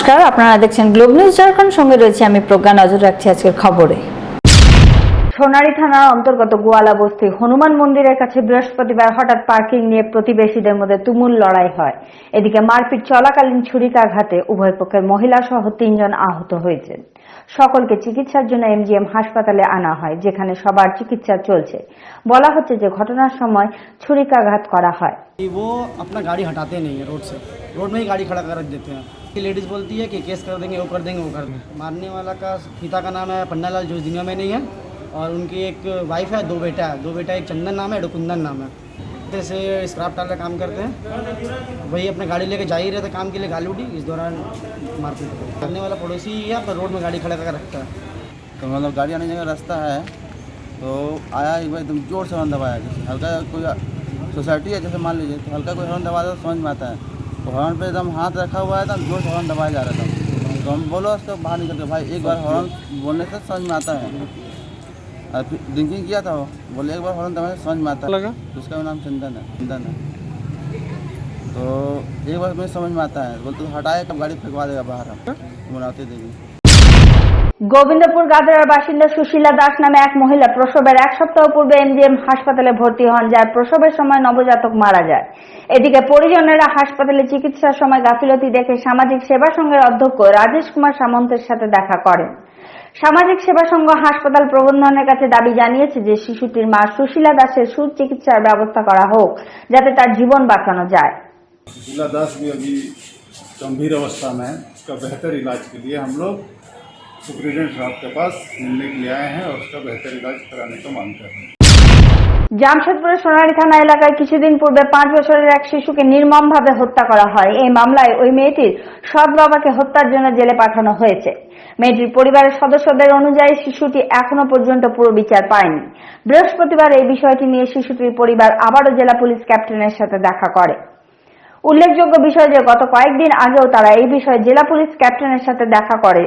নমস্কার, আপনারা দেখছেন গ্লোব নিউজ ঝাড়খণ্ড। সঙ্গে রয়েছে আমি প্রজ্ঞা। নজর রাখছি আজকের খবরে। সোনারী থানার অন্তর্গত গোয়ালা বস্তি হনুমান মন্দিরের কাছে বৃহস্পতিবার হঠাৎ পার্কিং নিয়ে প্রতিবেশীদের মধ্যে তুমুল লড়াই হয়। এদিকে মারপিট চলাকালীন ছুরিকাঘাতে উভয় পক্ষের মহিলা সহ 3 জন আহত হয়েছেন। সকলকে চিকিৎসার জন্য এমজিএম হাসপাতালে আনা হয়, যেখানে সবার চিকিৎসা চলছে। বলা হচ্ছে যে ঘটনার সময় ছুরিকাঘাত করা হয়। वो अपना गाड़ी हटाते नहीं है रोड से, रोड में ही गाड़ी खड़ा कर रख देते हैं। कि लेडीज़ बोलती है कि केस कर देंगे, वो कर देंगे, वो कर देंगे। मारने वाला का पिता का नाम है पन्नालाल, जो इस दुनिया में नहीं है, और उनकी एक वाइफ है, 2 बेटा है। 2 बेटा, एक चंदन नाम है, एक कुंदन नाम है। जैसे स्क्रैप डाल का काम करते हैं, वही अपने गाड़ी लेके जा ही रहे थे काम के लिए, गाली उठी, इस दौरान मारपीट। करने वाला पड़ोसी ही है, अपना रोड में गाड़ी खड़ा कर रखता है। तो मतलब गाड़ी आने जगह रास्ता है, तो आया एक बार एकदम जोर से हॉर्न दबाया। जैसे हल्का कोई सोसाइटी है, जैसे मान लीजिए, तो हल्का कोई हॉर्न दबा दो तो समझ में आता है। तो हॉर्न पे एकदम हाथ रखा हुआ है, एकदम जोर से हॉर्न दबाया जा रहा था। तो हम बोलो उसको बाहर निकल के, भाई एक बार हॉर्न बोलने से समझ में आता है। ड्रिंकिंग किया था वो, बोले एक बार हॉर्न दबाने से समझ में आता है। उसका नाम चंदन है। तो एक बार मुझे समझ में आता है, बोलते तो हटाए, कब गाड़ी फेंकवा देगा बाहर, हम मुनाते देगी। গোবিন্দপুর গাদরার বাসিন্দা সুশীলা দাস নামে এক মহিলা প্রসবের 1 সপ্তাহ পূর্বে এমজিএম হাসপাতালে ভর্তি হন, যার প্রসবের সময় নবজাতক মারা যায়। এদিকে পরিজনেরা হাসপাতালে চিকিৎসার সময় গাফিলতি দেখে সামাজিক সেবা সংঘের অধ্যক্ষ রাজেশ কুমার সামন্তের সাথে দেখা করেন। সামাজিক সেবা সংঘ হাসপাতাল প্রবন্ধনের কাছে দাবি জানিয়েছে যে শিশুটির মা সুশীলা দাসের সুচিকিৎসার ব্যবস্থা করা হোক, যাতে তার জীবন বাঁচানো যায়। सुशीला दास भी अभी गंभीर अवस्था में है। उसका बेहतर इलाज के लिए हम लोग सुप्रीडेंट साहब के पास मिलने के लिए आए हैं और उसका बेहतर इलाज कराने का मांग कर रहे हैं। জামশেদপুরের সোনারী থানা এলাকায় কিছুদিন পূর্বে 5 বছরের এক শিশুকে নির্মমভাবে হত্যা করা হয়। এই মামলায় ওই মেয়েটির সৎ বাবাকে হত্যার জন্য জেলে পাঠানো হয়েছে। মেয়েটির পরিবারের সদস্যদের অনুযায়ী শিশুটি এখনো পর্যন্ত পুরো বিচার পায়নি। বৃহস্পতিবার এই বিষয়টি নিয়ে শিশুটির পরিবার আবারও জেলা পুলিশ ক্যাপ্টেনের সাথে দেখা করে। উল্লেখযোগ্য বিষয় যে গত কয়েকদিন আগেও তারা এই বিষয়ে জেলা পুলিশ ক্যাপ্টেনের সাথে দেখা করে,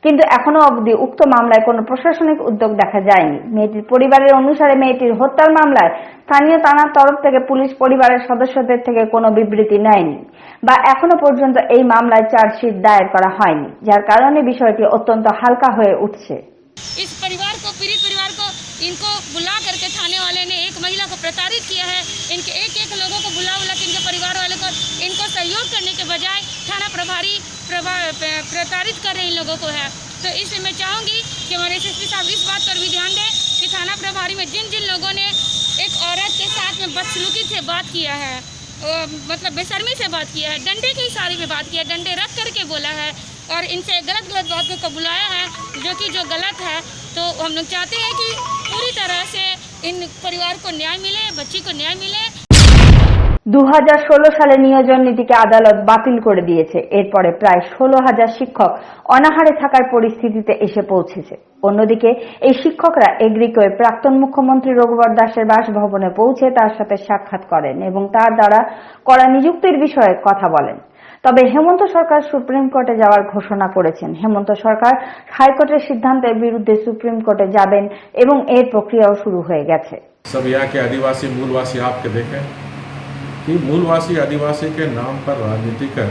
কিন্তু এখনো অবধি উক্ত মামলায় কোনো প্রশাসনিক উদ্যোগ দেখা যায়নি। মেয়েটির পরিবারের অনুসারে মেয়েটির হত্যার মামলায় স্থানীয় থানার তরফ থেকে পুলিশ পরিবারের সদস্যদের থেকে কোনো বিবৃতি নেয়নি বা এখনো পর্যন্ত এই মামলায় চার্জশিট দায়ের করা হয়নি, যার কারণে বিষয়টি অত্যন্ত হালকা হয়ে উঠছে। इस परिवार को, पीड़ित परिवार को, इनको बुला करके थाने वाले ने एक महिला को प्रताड़ित किया है। इनके एक लोगों को बुला के इनके परिवार वाले को इनको सहयोग करने के बजाय थाना प्रभारी प्रताड़ित कर रहे इन लोगों को है। तो इसलिए मैं चाहूँगी कि हमारे एसएसपी साहब इस बात पर भी ध्यान दें कि थाना प्रभारी में जिन जिन लोगों ने एक औरत के साथ में बदसलूकी से बात किया है, मतलब बेशर्मी से बात किया है, डंडे के इशारे में बात किया है, डंडे रख करके बोला है और इनसे गलत बातों को बुलाया है, जो गलत है। तो हम लोग चाहते हैं कि पूरी तरह से इन परिवार को न्याय मिले, बच्ची को न्याय मिले। 2016 সালে নিয়োজন নীতিকে আদালত বাতিল করে দিয়েছে। এরপরে প্রায় 16,000 শিক্ষক অনাহারে থাকার পরিস্থিতিতে এসে পৌঁছেছে। অন্যদিকে এই শিক্ষকরা এগ্রিকোয় প্রাক্তন মুখ্যমন্ত্রী রঘুবর দাসের বাসভবনে পৌঁছে তার সাথে সাক্ষাৎ করেন এবং তার দ্বারা করা নিযুক্তির বিষয়ে কথা বলেন। তবে হেমন্ত সরকার সুপ্রিম কোর্টে যাওয়ার ঘোষণা করেছেন। হেমন্ত সরকার হাইকোর্টের সিদ্ধান্তের বিরুদ্ধে সুপ্রিম কোর্টে যাবেন এবং এর প্রক্রিয়াও শুরু হয়ে গেছে। सब यहाँ के आदिवासी मूलवासी आपके देखें कि मूलवासी आदिवासी के नाम पर राजनीति कर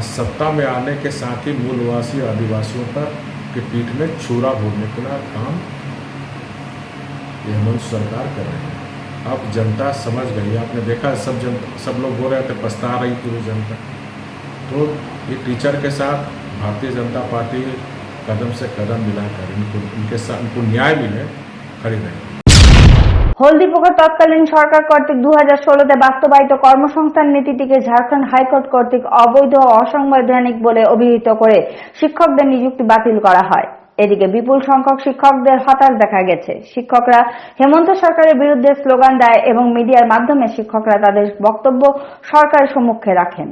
सत्ता में आने के साथ ही मूलवासी आदिवासियों पर के पीठ में छुरा भोगने का काम हेमंत सरकार कर रहे हैं। अब जनता समझ गई। आपने देखा सब लोग बोल रहे थे, पछता रही पूरी जनता। तो ये टीचर के साथ भारतीय जनता पार्टी कदम से कदम मिलाकर इनको न्याय मिले खड़ी रहेगी। হলদিপোখর তৎকালীন সরকার কর্তৃক 2016-তে বাস্তবায়িত কর্মসংস্থান নীতিটিকে ঝাড়খণ্ড হাইকোর্ট কর্তৃক অবৈধ ও অসাংবিধানিক বলে অভিহিত করে শিক্ষকদের নিযুক্তি বাতিল করা হয়। এদিকে বিপুল সংখ্যক শিক্ষকদের হতাশ দেখা গেছে। শিক্ষকরা হেমন্ত সরকারের বিরুদ্ধে স্লোগান দেয় এবং মিডিয়ার মাধ্যমে শিক্ষকরা তাদের বক্তব্য সরকারের সম্মুখে রাখেন।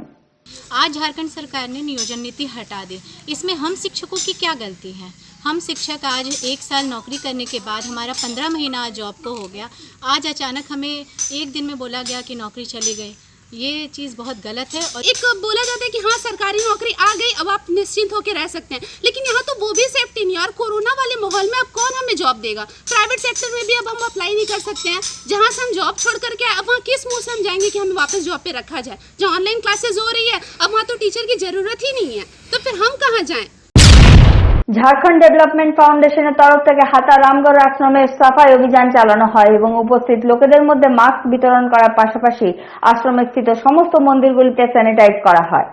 आज झारखंड सरकार ने नियोजन नीति हटा दी। इसमें हम शिक्षकों की क्या गलती है? हम शिक्षक आज 1 साल नौकरी करने के बाद हमारा 15 महीना जॉब को हो गया। आज अचानक हमें एक दिन में बोला गया कि नौकरी चली गई। ये चीज़ बहुत गलत है। और एक बोला जाता है कि हाँ सरकारी नौकरी आ गई, अब आप निश्चिंत होकर रह सकते हैं, लेकिन यहाँ तो वो भी सेफ्टी नहीं है। और कोरोना वाले माहौल में अब कौन हमें जॉब देगा? प्राइवेट सेक्टर में भी अब हम अप्लाई नहीं कर सकते हैं। जहाँ से हम जॉब छोड़ करके अब वहाँ किस मुँह से हम जाएंगे कि हमें वापस जॉब पे रखा जाए? जहाँ ऑनलाइन क्लासेज हो रही है अब वहाँ तो टीचर की जरूरत ही नहीं है, तो फिर हम कहाँ जाएं? ঝাড়খণ্ড ডেভেলপমেন্ট ফাউন্ডেশনের তরফ থেকে হাতা রামগড় আশ্রমে সাফাই অভিযান চালানো হয় এবং উপস্থিত লোকেদের মধ্যে মাস্ক বিতরণ করার পাশাপাশি আশ্রমে স্থিত সমস্ত মন্দিরগুলিতে স্যানিটাইজ করা হয়।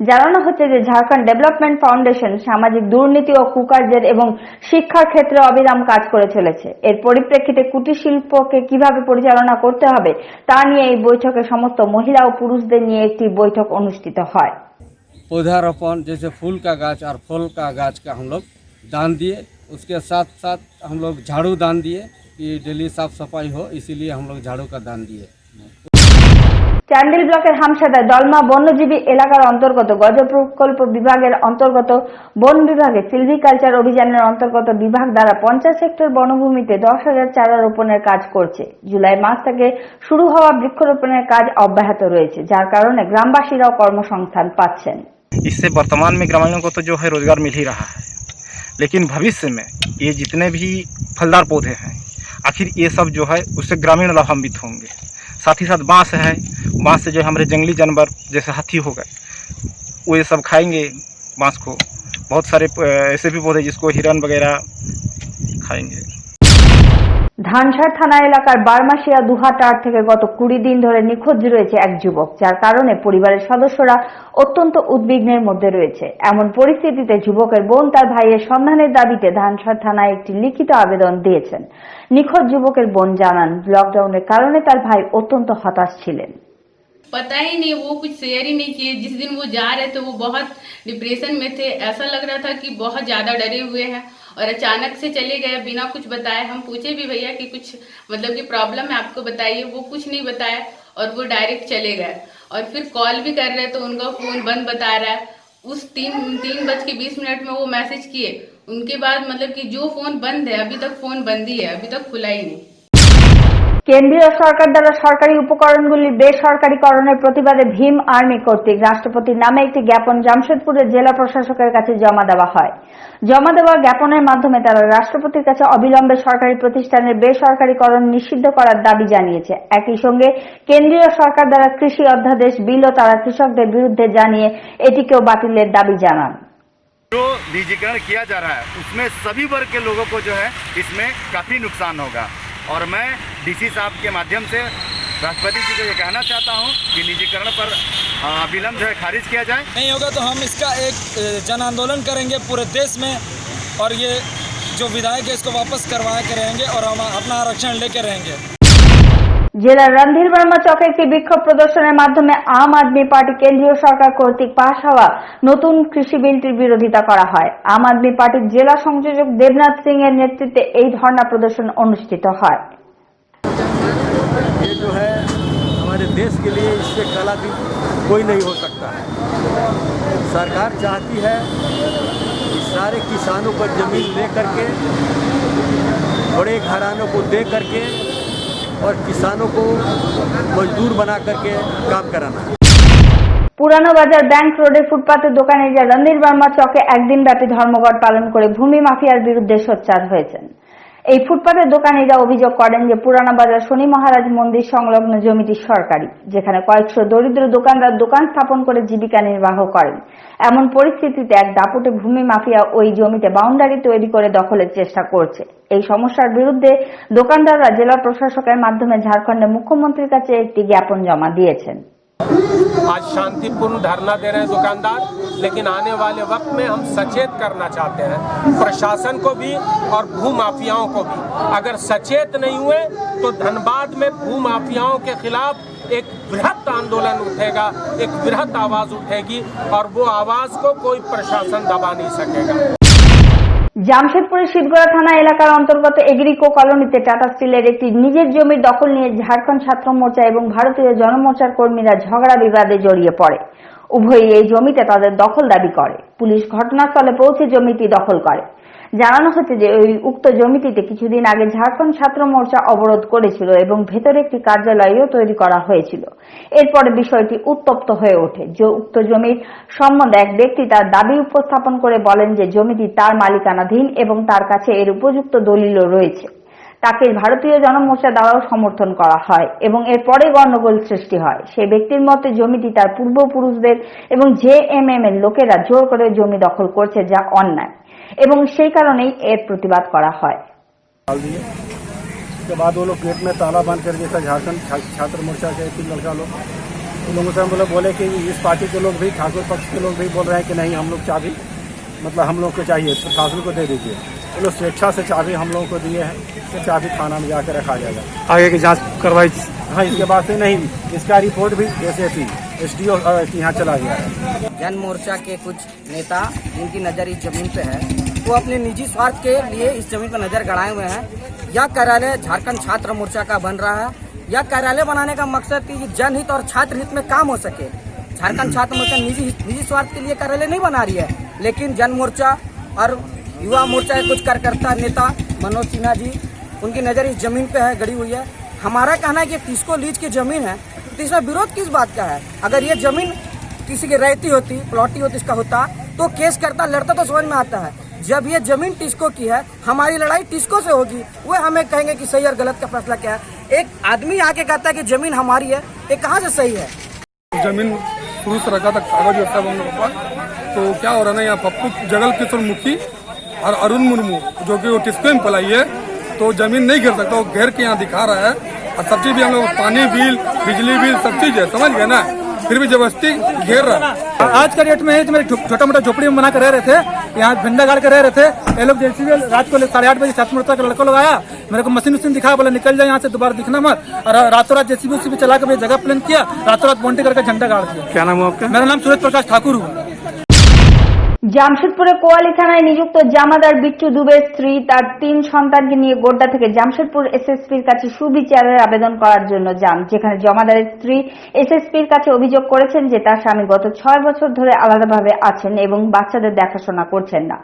জানানো হচ্ছে যে ঝাড়খণ্ড ডেভেলপমেন্ট ফাউন্ডেশন সামাজিক দুর্নীতি ও কুকার্যের এবং শিক্ষার ক্ষেত্রে অবিরাম কাজ করে চলেছে। এর পরিপ্রেক্ষিতে কুটির শিল্পকে কিভাবে পরিচালনা করতে হবে তা নিয়ে এই বৈঠকে সমস্ত মহিলা ও পুরুষদের নিয়ে একটি বৈঠক অনুষ্ঠিত হয়। पौधारोपण जैसे फूल का गाछ और फल का गाछ का हम लोग दान दिए। उसके साथ साथ हम लोग झाड़ू दान दिए कि डेली साफ सफाई हो, इसीलिए हम लोग झाड़ू का दान दिए। চান্ডিল ব্লকের হামসাদায় দলমা বন্যজীবী এলাকার অন্তর্গত গজ প্রকল্প বিভাগের অন্তর্গত বন বিভাগে সিলভিকালচার অভিযানের অন্তর্গত বিভাগ দ্বারা 50 হেক্টর বনভূমিতে 10,000 চারা রোপণের কাজ করছে। জুলাই মাস থেকে শুরু হওয়া বৃক্ষরোপণের কাজ অব্যাহত রয়েছে, যার কারণে গ্রামবাসীরাও কর্মসংস্থান পাচ্ছেন। इससे वर्तमान में ग्रामीणों को तो जो है रोजगार मिल ही रहा है, लेकिन भविष्य में ये जितने भी फलदार पौधे हैं आखिर ये सब जो है उससे ग्रामीण लाभान्वित होंगे। साथ ही साथ बांस है, बांस से जो हमारे जंगली जानवर जैसे हाथी हो गए वो ये सब खाएंगे बांस को। बहुत सारे ऐसे भी पौधे जिसको हिरन वगैरह खाएंगे। ধানসার থানা এলাকার বারমাসিয়া দুহাটার থেকে গত 20 দিন ধরে নিখোঁজ রয়েছে এক যুবক, যার কারণে পরিবারের সদস্যরা অত্যন্ত উদ্বিগ্নের মধ্যে রয়েছে। এমন পরিস্থিতিতে যুবকের বোন তার ভাইয়ের সন্ধানের দাবিতে ধানসার থানায় একটি লিখিত আবেদন দিয়েছেন। নিখোঁজ যুবকের বোন জানান, লকডাউনের কারণে তার ভাই অত্যন্ত হতাশ ছিলেন। पता ही नहीं, वो कुछ शेयर ही नहीं किए। जिस दिन वो जा रहे थे वो बहुत डिप्रेशन में थे, ऐसा लग रहा था कि बहुत ज़्यादा डरे हुए हैं और अचानक से चले गए बिना कुछ बताए। हम पूछे भी भैया कि कुछ मतलब कि प्रॉब्लम है आपको बताइए, वो कुछ नहीं बताया और वो डायरेक्ट चले गए। और फिर कॉल भी कर रहे तो उनका फ़ोन बंद बता रहा है। उस 3:20 में वो मैसेज किए, उनके बाद मतलब कि जो फ़ोन बंद है अभी तक फ़ोन बंद ही है, अभी तक खुला ही नहीं। কেন্দ্রীয় সরকার দ্বারা সরকারি উপকরণগুলি বেসরকারীকরণের প্রতিবাদে ভীম আর্মি কর্তৃক রাষ্ট্রপতির নামে একটি জ্ঞাপন জামশেদপুরের জেলা প্রশাসকের কাছে জমা দেওয়া হয়। জমা দেওয়া জ্ঞাপনের মাধ্যমে তারা রাষ্ট্রপতির কাছে অবিলম্বে সরকারি প্রতিষ্ঠানের বেসরকারীকরণ নিষিদ্ধ করার দাবি জানিয়েছে। একই সঙ্গে কেন্দ্রীয় সরকার দ্বারা কৃষি অধ্যাদেশ বিলও তারা কৃষকদের বিরুদ্ধে জানিয়ে এটিকেও বাতিলের দাবি জানান। जो निजीकरण किया जा रहा है उसमें सभी वर्ग के लोगों को जो है इसमें काफ़ी नुकसान होगा और मैं डीसी साहब के माध्यम से राष्ट्रपति जी को ये कहना चाहता हूँ कि निजीकरण पर विलम्ब जो है खारिज किया जाए। नहीं होगा तो हम इसका एक जन आंदोलन करेंगे पूरे देश में और ये जो विधायक है इसको वापस करवाए के रहेंगे और हम अपना आरक्षण लेके रहेंगे। জেলার রণধীর বর্মা চকে একটি বিক্ষোভ প্রদর্শনের মাধ্যমে আম আদমি পার্টি কেন্দ্রীয় সরকার কর্তৃক পাশ হওয়া নতুন কৃষি বিলটির বিরোধিতা করা হয়। আম আদমি পার্টির জেলা সংযোজক দেবনাথ সিং এর নেতৃত্বে এই ধর্ণা প্রদর্শন অনুষ্ঠিত হয়। ये जो है हमारे देश के लिए इससे काला दिन कोई नहीं हो सकता है। सरकार चाहती है कि सारे किसानों को जमीन ले करके बड़े घरानों को दे करके और किसानों को मजदूर बना करके काम कराना। পুরানো বাজার ব্যাংক রোডের ফুটপাতের দোকানিরা রণধীর বর্মা চকে একদিন ব্যাপী ধর্মঘট পালন করে ভূমি মাফিয়ার বিরুদ্ধে সোচ্চার হয়েছেন। এই ফুটপাতের দোকানিরা অভিযোগ করেন যে পুরানো বাজার শনি মহারাজ মন্দির সংলগ্ন জমিটি সরকারি, যেখানে কয়েকশো দরিদ্র দোকানদার দোকান স্থাপন করে জীবিকা নির্বাহ করেন। এমন পরিস্থিতিতে এক দাপুটে ভূমি মাফিয়া ওই জমিতে বাউন্ডারি তৈরি করে দখলের চেষ্টা করছে। এই সমস্যার বিরুদ্ধে দোকানদাররা জেলা প্রশাসকের মাধ্যমে ঝাড়খণ্ডের মুখ্যমন্ত্রীর কাছে একটি জ্ঞাপন জমা দিয়েছেন। आज शांतिपूर्ण धरना दे रहे हैं दुकानदार, लेकिन आने वाले वक्त में हम सचेत करना चाहते हैं प्रशासन को भी और भू माफियाओं को भी। अगर सचेत नहीं हुए तो धनबाद में भू माफियाओं के खिलाफ एक बृहत आंदोलन उठेगा, एक बृहत आवाज उठेगी और वो आवाज को कोई प्रशासन दबा नहीं सकेगा। জামশেদপুরের শীতগড়া থানা এলাকার অন্তর্গত এগ্রিকো কলোনিতে টাটা স্টিলের একটি নিজের জমির দখল নিয়ে ঝাড়খণ্ড ছাত্র মোর্চা এবং ভারতীয় জনমোর্চার কর্মীরা ঝগড়া বিবাদে জড়িয়ে পড়ে। উভয়ই এই জমিতে তাদের দখল দাবি করে। পুলিশ ঘটনাস্থলে পৌঁছে জমিটি দখল করে। জানানো হচ্ছে যে ওই উক্ত জমিটিতে কিছুদিন আগে ঝাড়খণ্ড ছাত্র মোর্চা অবরোধ করেছিল এবং ভেতরে একটি কার্যালয়ও তৈরি করা হয়েছিল। এরপরে বিষয়টি উত্তপ্ত হয়ে ওঠে। যে উক্ত জমির সম্বন্ধে এক ব্যক্তি তার দাবি উপস্থাপন করে বলেন যে জমিটি তার মালিকানাধীন এবং তার কাছে এর উপযুক্ত দলিলও রয়েছে। তাকে ভারতীয় জনমোর্চা দ্বারাও সমর্থন করা হয় এবং এরপরে গন্ডগোল সৃষ্টি হয়। সেই ব্যক্তির মতে জমিটি তার পূর্বপুরুষদের এবং জেএমএম এর লোকেরা জোর করে জমি দখল করছে, যা অন্যায়, এবং সেই কারণেই এর প্রতিবাদ করা হয়। उसके बाद वो लोग गेट में ताला बंद कर जैसा झारखंड छात्र मोर्चा के 3 लड़का लोग उन लोगों से हम बोले कि इस पार्टी के लोग भी, ठाकुर पक्ष के लोग भी बोल रहे हैं कि नहीं, हम लोग चाबी मतलब हम लोग को चाहिए, प्रशासन को दे दीजिए। वो लोग स्वेच्छा से चाबी हम लोगों को दिए हैं, तो चाबी थाना में जाकर रखा जाएगा। आगे की जांच करवाई। हाँ, इसके बाद से नहीं, इसका रिपोर्ट भी एसएसपी एसडीओ यहाँ चला गया है। जन मोर्चा के कुछ नेता जिनकी नज़र इस जमीन पे है, वो अपने निजी स्वार्थ के लिए इस जमीन पर नज़र गड़ाए हुए हैं। यह कार्यालय झारखंड छात्र मोर्चा का बन रहा है। यह कार्यालय बनाने का मकसद कि जनहित और छात्र हित में काम हो सके। झारखंड छात्र मोर्चा निजी स्वार्थ के लिए कार्यालय नहीं बना रही है, लेकिन जन मोर्चा और युवा मोर्चा के कुछ कार्यकर्ता नेता मनोज सिन्हा जी, उनकी नज़र इस जमीन पे है, गड़ी हुई है। हमारा कहना है कि टिस्को लीज की जमीन है, तो इसमें विरोध किस बात का है? अगर ये जमीन किसी की रहती होती, प्लॉटी होती, इसका होता तो केस करता, लड़ता तो समझ में आता है। जब ये जमीन टिस्को की है, हमारी लड़ाई टिस्को से होगी। वो हमें कहेंगे कि सही और गलत का फैसला क्या है। एक आदमी आके कहता है कि जमीन हमारी है, ये कहाँ से सही है? जमीन शुरू से रखा था कागज होता है हम लोग के पास, तो क्या हो रहा है ना, यहाँ पप्पू जगल किशोर मुखी और अरुण मुर्मू जो कि वो टिस्को में पलाई है, तो जमीन नहीं घेर सकता, वो घेर के यहाँ दिखा रहा है। और सब चीज भी हम लोग, पानी बिल, बिजली बिल, सब चीज है, समझ गए ना, फिर भी जबरदस्ती घेर रहा है। आज का डेट में मेरे छोटा मोटा झोपड़ी में बना कर रह रहे थे, यहाँ झंडा गाड़ कर रह रहे थे। ये लोग जैसे रात को 8:30 बजे छात्र मोर्चा का लड़का लोग आया, मेरे को मशीन दिखाया, बोला निकल जाए यहाँ से, दोबारा दिखना मत। और रातों रात जेसीबी चला कर जगह प्लान किया, रातों रात बॉन्टी करके झंडा गाड़ दिया। क्या नाम है आपका? मेरा नाम सूरज प्रकाश ठाकुर हूँ। জামশেদপুরে কোয়ালি থানায় নিযুক্ত জামাদার বিট্টু দুবের স্ত্রী তার 3 সন্তানকে নিয়ে গোড্ডা থেকে জামশেদপুর এসএসপির কাছে সুবিচারের আবেদন করার জন্য যান, যেখানে জমাদারের স্ত্রী এসএসপির কাছে অভিযোগ করেছেন যে তার স্বামী গত 6 বছর ধরে আলাদাভাবে আছেন এবং বাচ্চাদের দেখাশোনা করছেন না।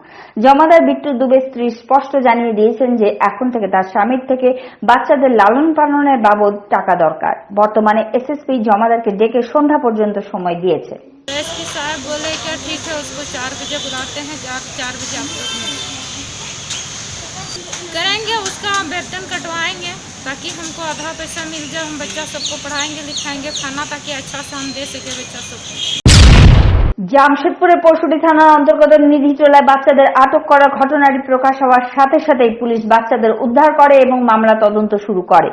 জমাদার বিট্টু দুবের স্ত্রী স্পষ্ট জানিয়ে দিয়েছেন যে এখন থেকে তার স্বামীর থেকে বাচ্চাদের লালন পালনের বাবদ টাকা দরকার। বর্তমানে এসএসপি জমাদারকে ডেকে সন্ধ্যা পর্যন্ত সময় দিয়েছে। एसपी साहब बोले क्या ठीक है, उसको 4 बजे बुलाते हैं, 4 बजे आप लोग करेंगे, उसका वेतन कटवाएंगे ताकि हमको आधा पैसा मिल जाए, हम बच्चा सबको पढ़ाएंगे लिखाएंगे, खाना ताकि अच्छा से हम दे सके बच्चा सबको। জামশেদপুরের পশুটি থানার অন্তর্গত নিধিটোলায় বাচ্চাদের আটক করার ঘটনাটি প্রকাশ হওয়ার সাথে সাথেই পুলিশ বাচ্চাদের উদ্ধার করে এবং মামলা তদন্ত শুরু করে।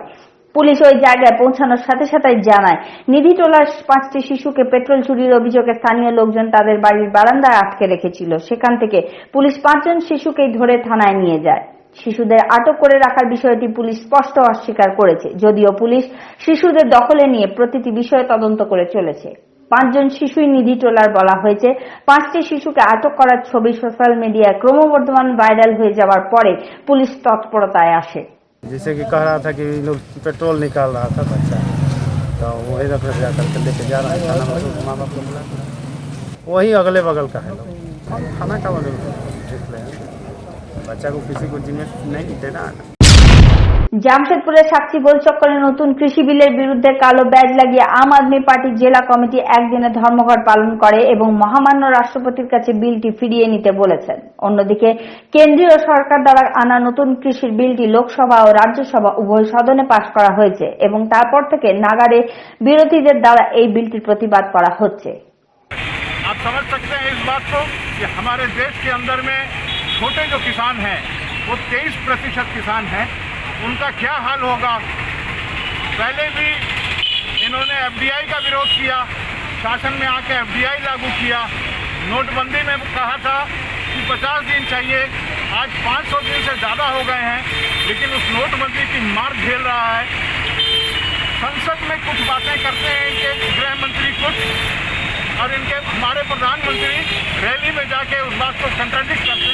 পুলিশ ওই জায়গায় পৌঁছানোর সাথে সাথে জানায় নিধিটোলার 5টি শিশুকে পেট্রোল চুরির অভিযোগে স্থানীয় লোকজন তাদের বাড়ির বারান্দায় আটকে রেখেছিল। সেখান থেকে পুলিশ 5 জন শিশুকেই ধরে থানায় নিয়ে যায়। শিশুদের আটক করে রাখার বিষয়টি পুলিশ স্পষ্ট অস্বীকার করেছে, যদিও পুলিশ শিশুদের দখলে নিয়ে প্রতিটি বিষয়ে তদন্ত করে চলেছে। 5 জন শিশুই নিধিটোলার বলা হয়েছে। 5টি শিশুকে আটক করার ছবি সোশ্যাল মিডিয়ায় ক্রমবর্ধমান ভাইরাল হয়ে যাওয়ার পরে পুলিশ তৎপরতায় আসে। जैसे कि कह रहा था कि लोग पेट्रोल निकाल रहा था बच्चा, तो वही रख जाकर के लेके जा रहा है थाना में, माँ बाप को बुला, वही अगले बगल का है लोग, खाना का देख रहे हैं, बच्चा को किसी को जिम्मे नहीं देना। জামশেদপুরের সাক্ষী গোলচক্করে নতুন কৃষি বিলের বিরুদ্ধে কালো ব্যাজ লাগিয়ে আম আদমি পার্টির জেলা কমিটি একদিনে ধর্মঘট পালন করে এবং মহামান্য রাষ্ট্রপতির কাছে বিলটি ফিরিয়ে নিতে বলেছেন। অন্যদিকে কেন্দ্রীয় সরকার দ্বারা আনা নতুন কৃষির বিলটি লোকসভা ও রাজ্যসভা উভয় সদনে পাশ করা হয়েছে এবং তারপর থেকে নাগারে বিরোধীদের দ্বারা এই বিলটির প্রতিবাদ করা হচ্ছে। आप समझ सकते हैं इस बात को कि हमारे देश के अंदर में छोटे जो किसान हैं वो 23% किसान हैं, उनका क्या हाल होगा। पहले भी इन्होंने एफडीआई का विरोध किया, शासन में आके एफडीआई लागू किया, नोटबंदी में कहा था कि 50 दिन चाहिए, आज 500 दिन से ज़्यादा हो गए हैं, लेकिन उस नोटबंदी की मार झेल रहा है। संसद में कुछ बातें करते हैं इनके गृह मंत्री कुछ, और इनके हमारे प्रधानमंत्री रैली में जाके उस बात को कंट्राडिक्ट करते हैं।